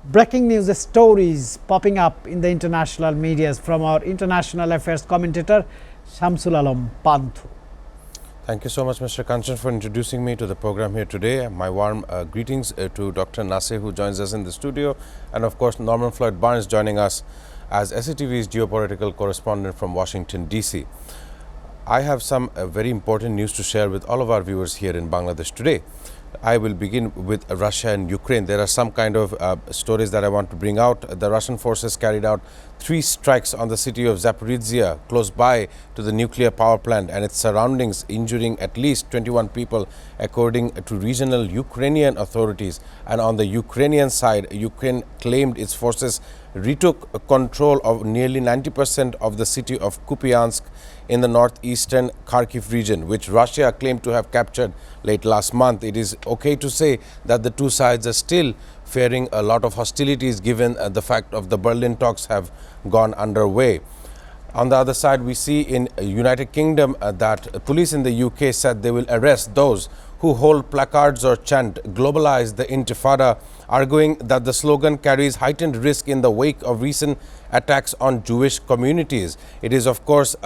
breaking news stories popping up in the international media from our international affairs commentator Shamsul Alam Pantho. Thank you so much, Mr. Kanchan, for introducing me to the program here today. My warm greetings to Dr. Nasir, who joins us in the studio, and of course Norman Floyd Barnes joining us as SATV's geopolitical correspondent from Washington, D.C. I have some very important news to share with all of our viewers here in Bangladesh today. I will begin with Russia and Ukraine. There are some kind of stories that I want to bring out. The Russian forces carried out 3 strikes on the city of Zaporizhia, close by to the nuclear power plant and its surroundings, injuring at least 21 people, according to regional Ukrainian authorities. And on the Ukrainian side, Ukraine claimed its forces retook control of nearly 90% of the city of Kupiansk in the northeastern Kharkiv region, which Russia claimed to have captured late last month. It is okay to say that the two sides are still fearing a lot of hostilities, given the fact of the Berlin talks have gone underway. On the other side, we see in United Kingdom that police in the UK said they will arrest those who hold placards or chant "Globalize the Intifada," arguing that the slogan carries heightened risk in the wake of recent attacks on Jewish communities. It is, of course,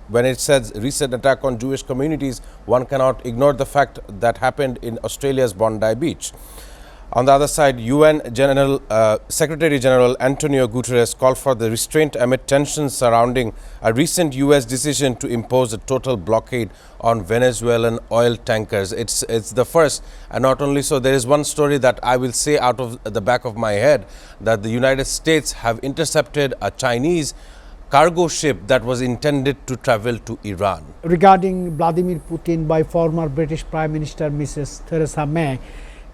when it says recent attack on Jewish communities, one cannot ignore the fact that happened in Australia's Bondi Beach. On the other side, UN Secretary General Antonio Guterres called for the restraint amid tensions surrounding a recent US decision to impose a total blockade on Venezuelan oil tankers. It's the first, and not only so, there is one story that I will say out of the back of my head, that the United States have intercepted a Chinese cargo ship that was intended to travel to Iran. Regarding Vladimir Putin by former British Prime Minister Mrs. Theresa May,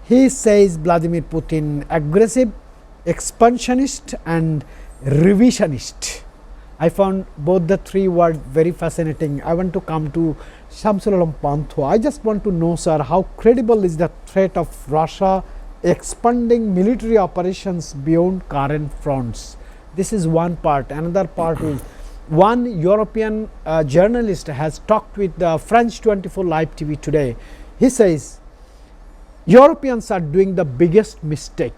he says Vladimir Putin aggressive, expansionist and revisionist. I found both the 3 words very fascinating. I want to come to Shamsul Alam Pantho. I just want to know, sir, how credible is the threat of Russia expanding military operations beyond current fronts? This is one part. Another part is one European journalist has talked with the French 24 Live TV today. He says Europeans are doing the biggest mistake.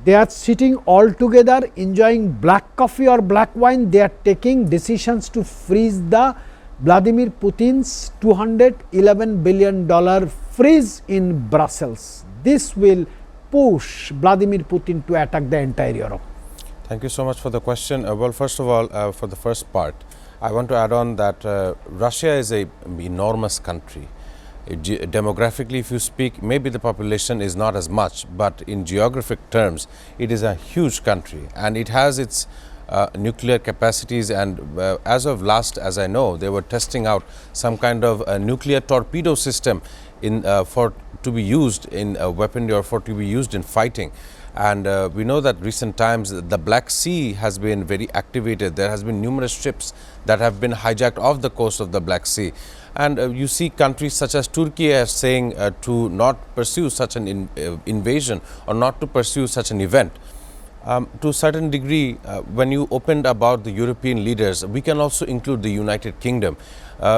They are sitting all together enjoying black coffee or black wine. They are taking decisions to freeze the Vladimir Putin's $211 billion freeze in Brussels. This will push Vladimir Putin to attack the entire Europe. Thank you so much for the question. Well, first of all, for the first part, I want to add on that Russia is an enormous country. Demographically, if you speak, maybe the population is not as much, but in geographic terms, it is a huge country, and it has its nuclear capacities. And as of last, as I know, they were testing out some kind of a nuclear torpedo system to be used in weaponry or to be used in fighting. And we know that recent times the Black Sea has been very activated. There has been numerous ships that have been hijacked off the coast of the Black Sea. And you see countries such as Turkey as saying to not pursue such an invasion or not to pursue such an event. To a certain degree, when you opened about the European leaders, we can also include the United Kingdom,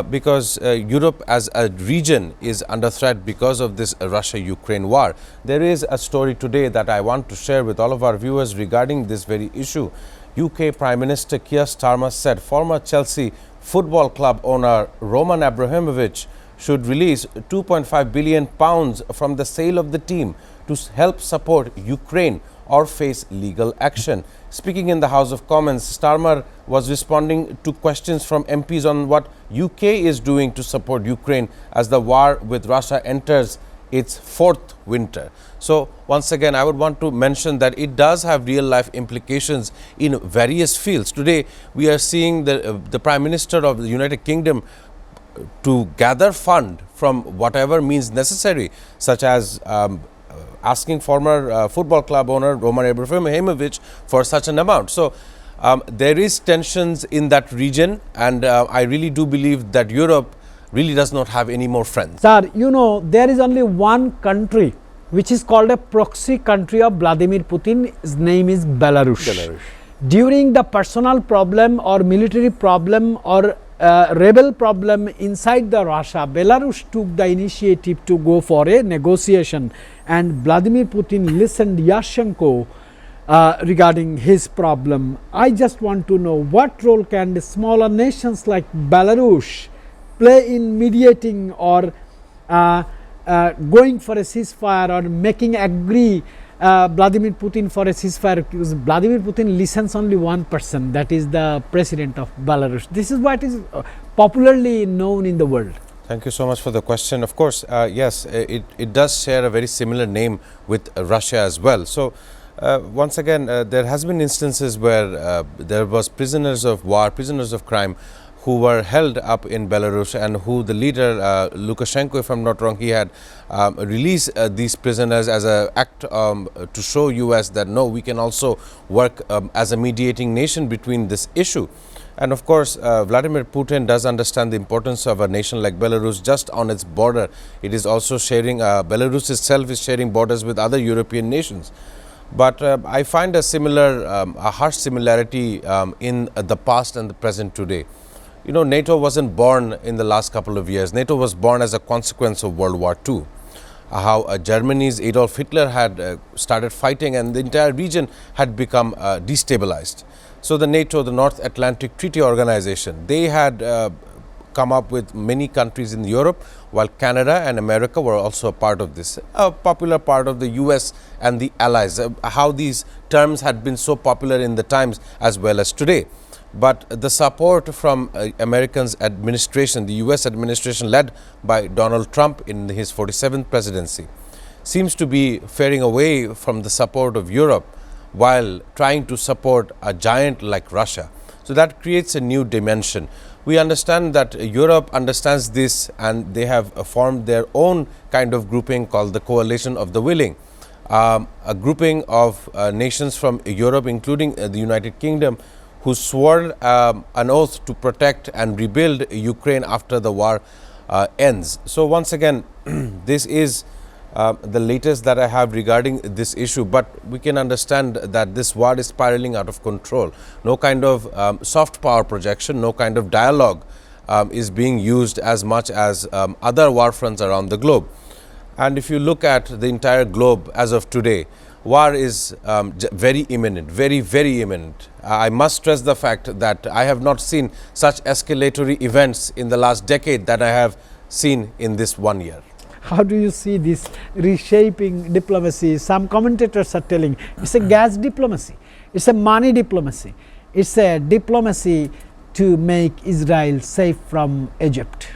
because Europe as a region is under threat because of this Russia-Ukraine war. There is a story today that I want to share with all of our viewers regarding this very issue. UK Prime Minister Keir Starmer said former Chelsea football club owner Roman Abramovich should release £2.5 billion from the sale of the team to help support Ukraine or face legal action. Speaking in the House of Commons, Starmer was responding to questions from MPs on what UK is doing to support Ukraine as the war with Russia enters its 4th winter. So once again, I would want to mention that it does have real life implications in various fields. Today, we are seeing the Prime Minister of the United Kingdom to gather fund from whatever means necessary, such as asking former football club owner Roman Abramovich for such an amount. So there is tensions in that region, and I really do believe that Europe really does not have any more friends. Sir, you know, there is only one country which is called a proxy country of Vladimir Putin. His name is Belarus. During the personal problem or military problem or rebel problem inside the Russia, Belarus took the initiative to go for a negotiation, and Vladimir Putin listened Yashchenko regarding his problem. I just want to know what role can the smaller nations like Belarus play in mediating or going for a ceasefire or making agree Vladimir Putin for a ceasefire, because Vladimir Putin listens only one person, that is the president of Belarus. This is what is popularly known in the world. Thank you so much for the question. Of course, yes, it does share a very similar name with Russia as well. So, once again, there has been instances where there was prisoners of war, prisoners of crime, who were held up in Belarus, and who the leader Lukashenko, if I'm not wrong, he had released these prisoners as an act to show US that no, we can also work as a mediating nation between this issue. And of course, Vladimir Putin does understand the importance of a nation like Belarus just on its border. It is also sharing, Belarus itself is sharing borders with other European nations. But I find a similar, a harsh similarity in the past and the present today. You know, NATO wasn't born in the last couple of years. NATO was born as a consequence of World War II. How Germany's Adolf Hitler had started fighting, and the entire region had become destabilized. So the NATO, the North Atlantic Treaty Organization, they had come up with many countries in Europe, while Canada and America were also a part of this, a popular part of the US and the Allies, how these terms had been so popular in the times as well as today. But the support from Americans administration, the US administration led by Donald Trump in his 47th presidency, seems to be faring away from the support of Europe while trying to support a giant like Russia. So that creates a new dimension. We understand that Europe understands this, and they have formed their own kind of grouping called the Coalition of the Willing, a grouping of nations from Europe, including the United Kingdom, who swore an oath to protect and rebuild Ukraine after the war ends. So once again, this is the latest that I have regarding this issue, but we can understand that this war is spiraling out of control. No kind of soft power projection, no kind of dialogue is being used as much as other war fronts around the globe. And if you look at the entire globe as of today, war is very imminent, very, very imminent. I must stress the fact that I have not seen such escalatory events in the last decade that I have seen in this 1 year. How do you see this reshaping diplomacy? Some commentators are telling it's a gas diplomacy, it's a money diplomacy, it's a diplomacy to make Israel safe from Egypt.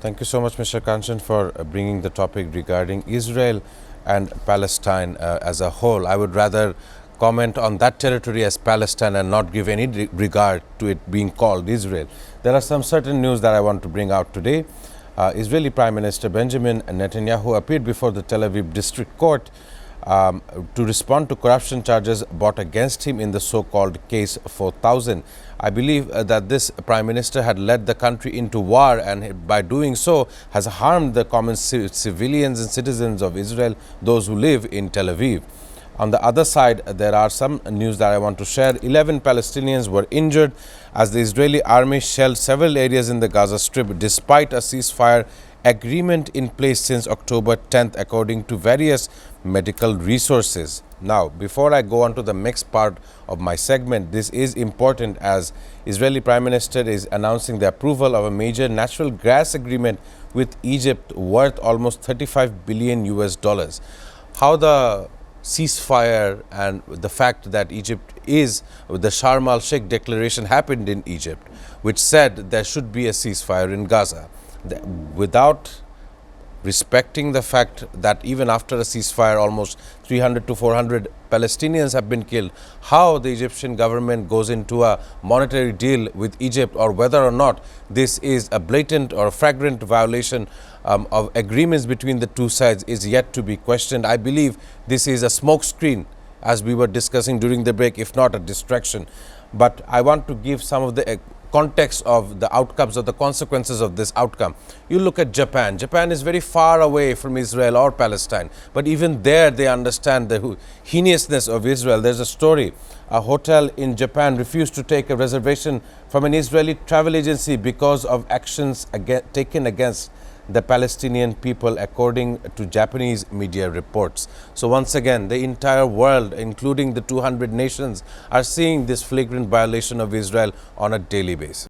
Thank you so much, Mr. Kanchan, for bringing the topic regarding Israel and Palestine as a whole. I would rather comment on that territory as Palestine and not give any regard to it being called Israel. There are some certain news that I want to bring out today. Israeli Prime Minister Benjamin Netanyahu appeared before the Tel Aviv District Court to respond to corruption charges brought against him in the so-called Case 4000. I believe that this Prime Minister had led the country into war, and by doing so has harmed the common civilians and citizens of Israel, those who live in Tel Aviv. On the other side, there are some news that I want to share. 11 Palestinians were injured as the Israeli army shelled several areas in the Gaza Strip despite a ceasefire agreement in place since October 10th, according to various medical resources. Now, before I go on to the next part of my segment, this is important as Israeli Prime Minister is announcing the approval of a major natural gas agreement with Egypt worth almost $35 billion US. How the ceasefire and the fact that Egypt is, the Sharm el-Sheikh declaration happened in Egypt, which said there should be a ceasefire in Gaza. Without respecting the fact that even after a ceasefire, almost 300 to 400 Palestinians have been killed, how the Egyptian government goes into a monetary deal with Egypt, or whether or not this is a blatant or a flagrant violation of agreements between the two sides is yet to be questioned. I believe this is a smokescreen, as we were discussing during the break, if not a distraction. But I want to give some of the context of the outcomes, of the consequences of this outcome. You look at Japan. Japan is very far away from Israel or Palestine, but even there they understand the heinousness of Israel. There's a story. A hotel in Japan refused to take a reservation from an Israeli travel agency because of actions taken against the Palestinian people, according to Japanese media reports. So once again, the entire world, including the 200 nations, are seeing this flagrant violation of Israel on a daily basis.